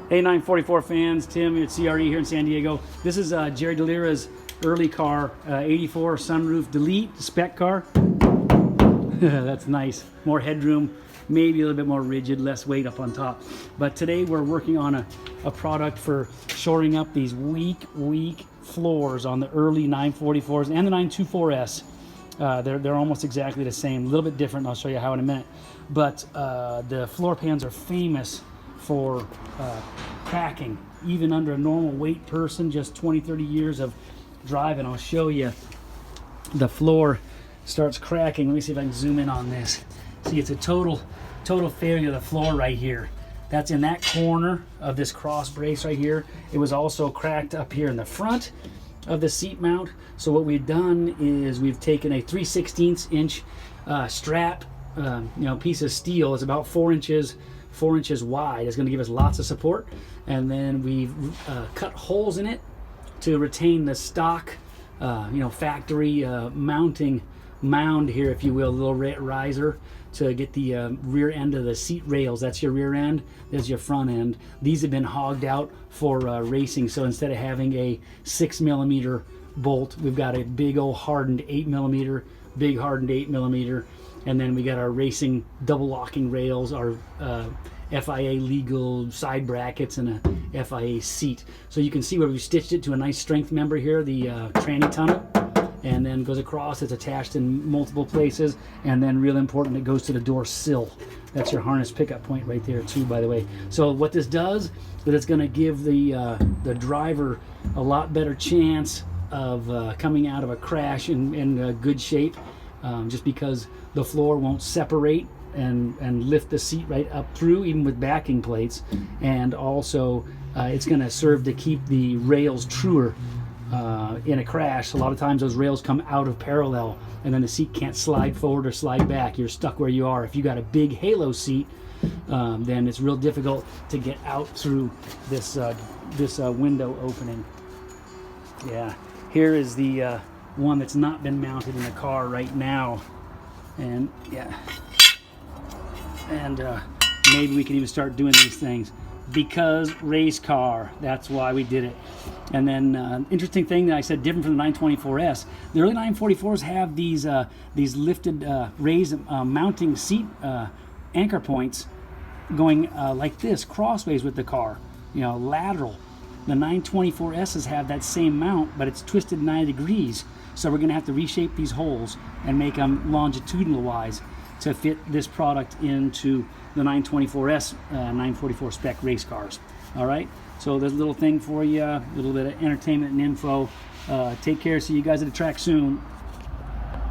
Hey 944 fans, Tim at CRE here in San Diego. This is Jerry Delira's early car, 84 sunroof delete spec car. That's nice, more headroom, maybe a little bit more rigid, less weight up on top. But today we're working on a product for shoring up these weak floors on the early 944s and the 924S. They're almost exactly the same, a little bit different. I'll show you how in a minute. But the floor pans are famous for cracking, even under a normal weight person, just 20-30 years of driving. I'll show you. The floor starts cracking. Let me see if I can zoom in on this. See, it's a total failure of the floor right here. That's in that corner of this cross brace right here. It was also cracked up here in the front of the seat mount. So what we've done is we've taken a 3/16 inch strap, piece of steel. It's about 4 inches wide. It's going to give us lots of support, and then we've cut holes in it to retain the stock factory mounting mound here, if you will, a little riser to get the rear end of the seat rails. That's your rear end, there's your front end. These have been hogged out for racing, so instead of having a 6mm bolt, we've got a big old hardened 8mm, big hardened 8mm. And then we got our racing double locking rails, our FIA legal side brackets, and a FIA seat. So you can see where we stitched it to a nice strength member here, the tranny tunnel, and then goes across. It's attached in multiple places, and then real important, it goes to the door sill. That's your harness pickup point right there too, by the way. So what this does is it's going to give the driver a lot better chance of coming out of a crash in good shape. Just because the floor won't separate and lift the seat right up through, even with backing plates. And also it's going to serve to keep the rails truer in a crash. A lot of times those rails come out of parallel, and then the seat can't slide forward or slide back. You're stuck where you are. If you got a big halo seat, then it's real difficult to get out through this window opening. Yeah, here is the one that's not been mounted in the car right now, and maybe we can even start doing these things because race car, that's why we did it. And then interesting thing that I said, different from the 924S, the early 944s have these lifted raised mounting seat anchor points going like this crossways with the car, lateral. The 924S's have that same mount, but it's twisted 90 degrees. So we're going to have to reshape these holes and make them longitudinal wise to fit this product into the 924S 944 spec race cars. All right, so there's a little thing for you, a little bit of entertainment and info. Take care. See you guys at the track soon.